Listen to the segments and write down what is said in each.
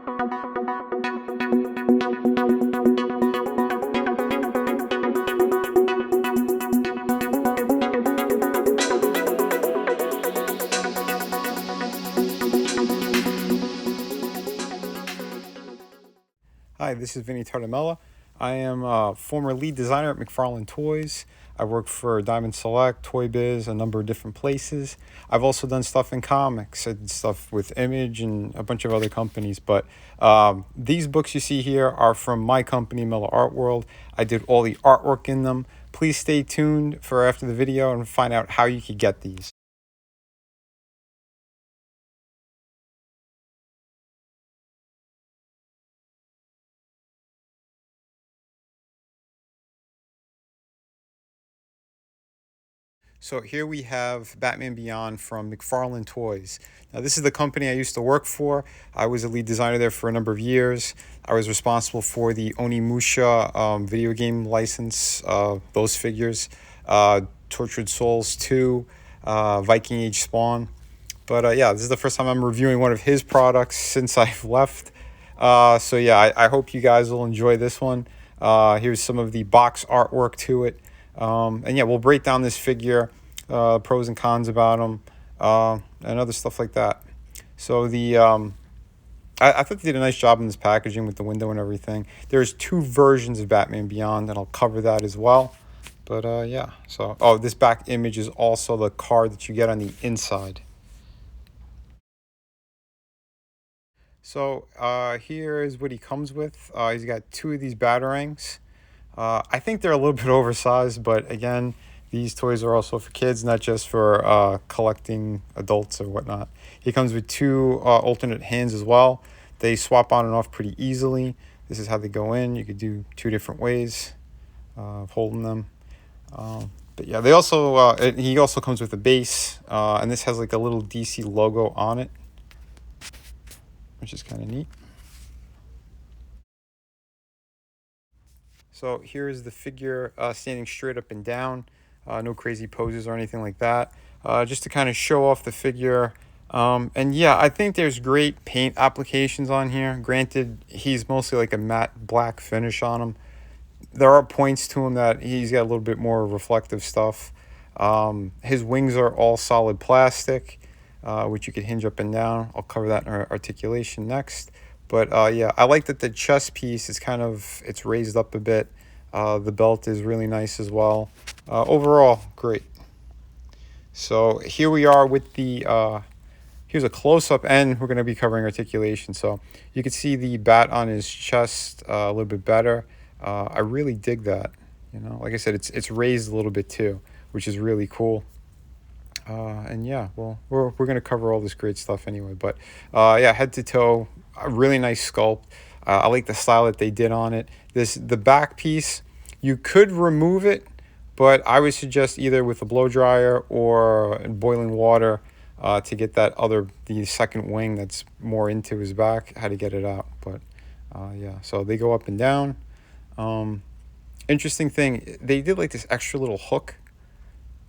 Hi, this is Vinnieart. I am a former lead designer at McFarlane Toys. I work for Diamond Select, Toy Biz, a number of different places. I've also done stuff in comics. I did stuff with Image and a bunch of other companies. But these books you see here are from my company, Miller Art World. I did all the artwork in them. Please stay tuned for after the video and find out how you could get these. So here we have Batman Beyond from McFarlane Toys. Now this is the company I used to work for. I was a lead designer there for a number of years. I was responsible for the Onimusha video game license, those figures, Tortured Souls 2, Viking Age Spawn. But yeah, this is the first time I'm reviewing one of his products since I've left. So yeah, I hope you guys will enjoy this one. Here's some of the box artwork to it. And yeah, we'll break down this figure, pros and cons about them, and other stuff like that. So I thought they did a nice job in this packaging with the window and everything. There's two versions of Batman Beyond, and I'll cover that as well. But yeah, so this back image is also the card that you get on the inside. So here is what he comes with. He's got two of these batarangs. I think they're a little bit oversized, but again, these toys are also for kids, not just for collecting adults or whatnot. He comes with two alternate hands as well. They swap on and off pretty easily. This is how they go in. You could do two different ways of holding them. But yeah, he also comes with a base, and this has like a little DC logo on it, which is kind of neat. So here's the figure standing straight up and down. No crazy poses or anything like that. Just to kind of show off the figure. And yeah, I think there's great paint applications on here. Granted, he's mostly like a matte black finish on him. There are points to him that he's got a little bit more reflective stuff. His wings are all solid plastic, which you can hinge up and down. I'll cover that in our articulation next. But yeah, I like that the chest piece is it's raised up a bit. The belt is really nice as well. Overall, great. So here we are with here's a close-up, and we're going to be covering articulation. So you can see the bat on his chest a little bit better. I really dig that. Like I said, it's raised a little bit too, which is really cool. And yeah, well, we're going to cover all this great stuff anyway. But yeah, head to toe, a really nice sculpt. I like the style that they did on it. The back piece, you could remove it, but I would suggest either with a blow dryer or boiling water to get the second wing that's more into his back, how to get it out. But yeah, so they go up and down. Interesting thing, they did like this extra little hook.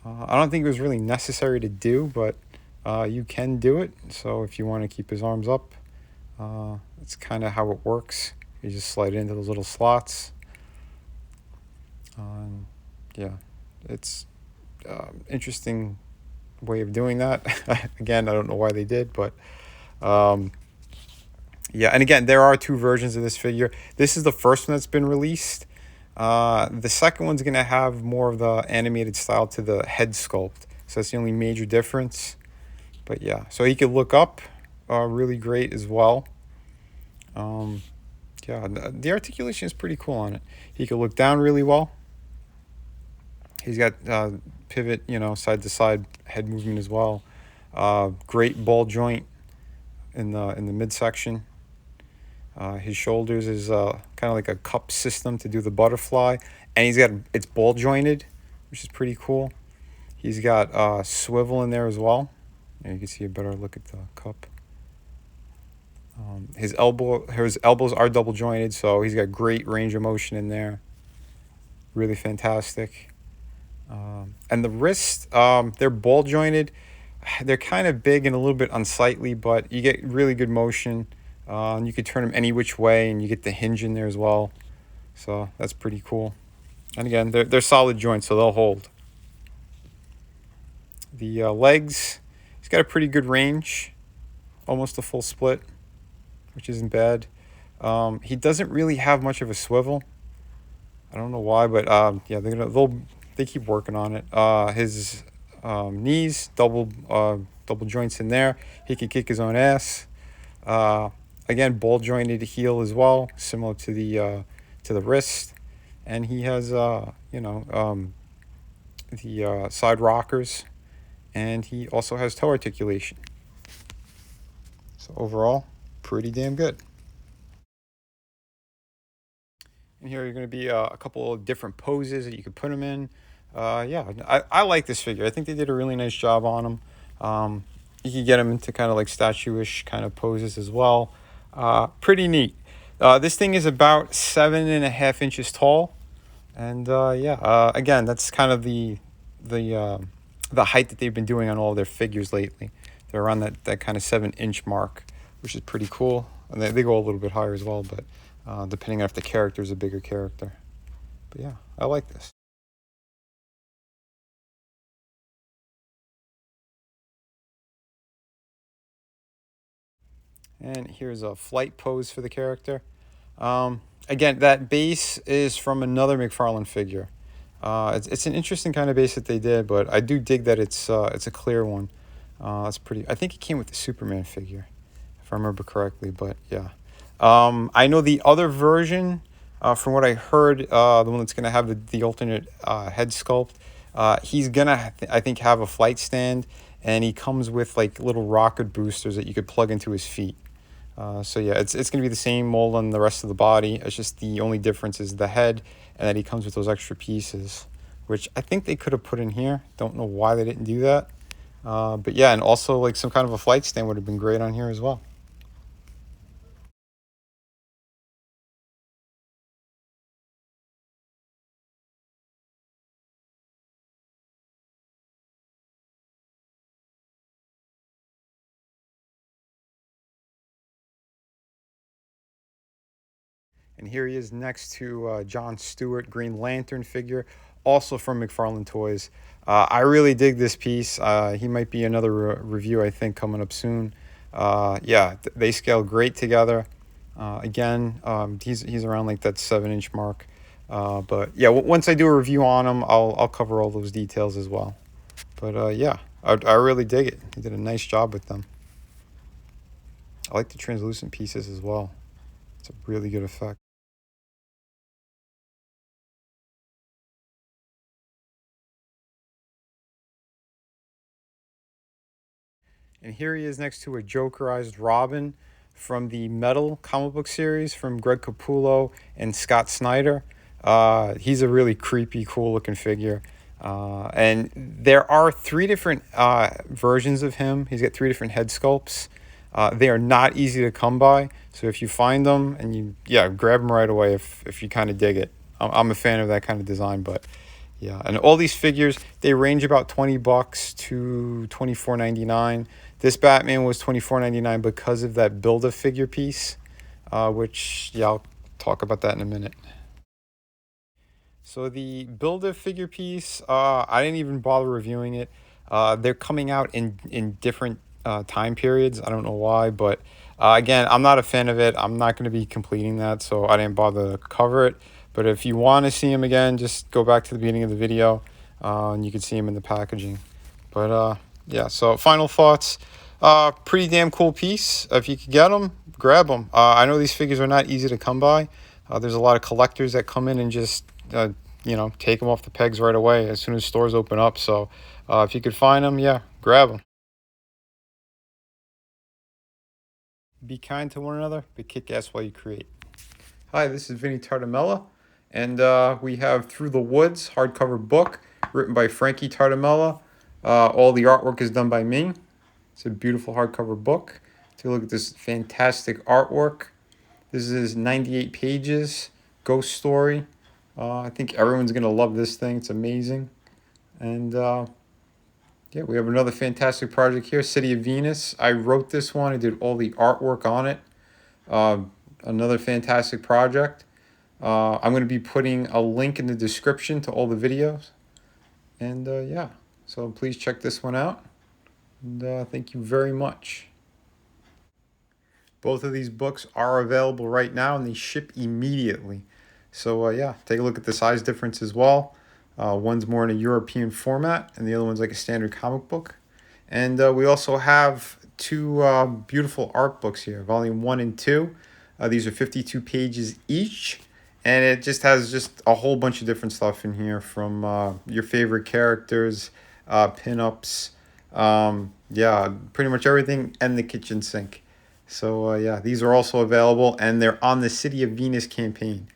I don't think it was really necessary to do, but you can do it. So if you want to keep his arms up, that's kind of how it works. You just slide it into those little slots. Yeah, it's interesting way of doing that. Again, I don't know why they did, but yeah. And again, there are two versions of this figure. This is the first one that's been released. The second one's going to have more of the animated style to the head sculpt. So that's the only major difference. But yeah, so he could look up really great as well. Yeah, the articulation is pretty cool on it. He could look down really well. He's got pivot, side to side head movement as well. Great ball joint in the midsection. His shoulders is kind of like a cup system to do the butterfly, and it's ball jointed, which is pretty cool. He's got swivel in there as well. And you can see a better look at the cup. His elbows are double jointed, so he's got great range of motion in there. Really fantastic. And the wrists, they're ball jointed. They're kind of big and a little bit unsightly, but you get really good motion. And you could turn them any which way, and you get the hinge in there as well. So that's pretty cool. And again, they're solid joints, so they'll hold. The legs, he's got a pretty good range, almost a full split, which isn't bad. He doesn't really have much of a swivel. I don't know why, but yeah, they keep working on it. His knees, double joints in there. He can kick his own ass. Again, ball jointed heel as well, similar to the wrist, and he has the side rockers, and he also has toe articulation. So overall, pretty damn good. And here are going to be a couple of different poses that you could put him in. Yeah, I like this figure. I think they did a really nice job on him. You could get him into kind of like statue-ish kind of poses as well. Pretty neat. This thing is about 7.5 inches tall, and again, that's kind of the height that they've been doing on all their figures lately. They're around that kind of 7-inch mark, which is pretty cool. And they go a little bit higher as well, but depending on if the character is a bigger character. But yeah, I like this. And here's a flight pose for the character. Again, that base is from another McFarlane figure. It's an interesting kind of base that they did, but I do dig that it's a clear one. That's pretty. I think it came with the Superman figure, if I remember correctly. But yeah, I know the other version. From what I heard, the one that's gonna have the alternate head sculpt, he's gonna I think have a flight stand, and he comes with like little rocket boosters that you could plug into his feet. So yeah, it's gonna be the same mold on the rest of the body. It's just the only difference is the head, and that he comes with those extra pieces, which I think they could have put in here. Don't know why they didn't do that. But yeah, and also like some kind of a flight stand would have been great on here as well. And here he is next to John Stewart Green Lantern figure, also from McFarlane Toys. I really dig this piece. He might be another review, I think, coming up soon. Yeah, they scale great together. Again, he's around like that 7-inch mark. But yeah, once I do a review on him, I'll cover all those details as well. But yeah, I really dig it. He did a nice job with them. I like the translucent pieces as well. It's a really good effect. And here he is next to a Jokerized Robin from the Metal comic book series from Greg Capullo and Scott Snyder. He's a really creepy, cool looking figure. And there are three different versions of him. He's got three different head sculpts. They are not easy to come by. So if you find them and grab them right away if you kind of dig it. I'm a fan of that kind of design, but yeah, and all these figures, they range about $20 to $24.99. This Batman was $24.99 because of that Build-A-Figure piece, which, yeah, I'll talk about that in a minute. So the Build-A-Figure piece, I didn't even bother reviewing it. They're coming out in different time periods. I don't know why, but again, I'm not a fan of it. I'm not going to be completing that, so I didn't bother to cover it. But if you want to see him again, just go back to the beginning of the video, and you can see him in the packaging. But yeah, so final thoughts. Pretty damn cool piece. If you could get them, grab them. I know these figures are not easy to come by. There's a lot of collectors that come in and just take them off the pegs right away as soon as stores open up. So if you could find them, yeah, grab them. Be kind to one another, but kick ass while you create. Hi, this is Vinnie Tartamella, and we have Through the Woods hardcover book written by Frankie Tartamella. All the artwork is done by me. It's a beautiful hardcover book. Take a look at this fantastic artwork. This is 98 pages, ghost story. I think everyone's going to love this thing. It's amazing. And yeah, we have another fantastic project here, City of Venus. I wrote this one. I did all the artwork on it. Uh, Another fantastic project. I'm going to be putting a link in the description to all the videos. And yeah, so please check this one out. And thank you very much. Both of these books are available right now and they ship immediately. So yeah, take a look at the size difference as well. One's more in a European format and the other one's like a standard comic book. And we also have two beautiful art books here, volume 1 and 2. These are 52 pages each. And it just has just a whole bunch of different stuff in here, from your favorite characters, pinups, yeah, pretty much everything, and the kitchen sink. So yeah, these are also available, and they're on the City of Venus campaign.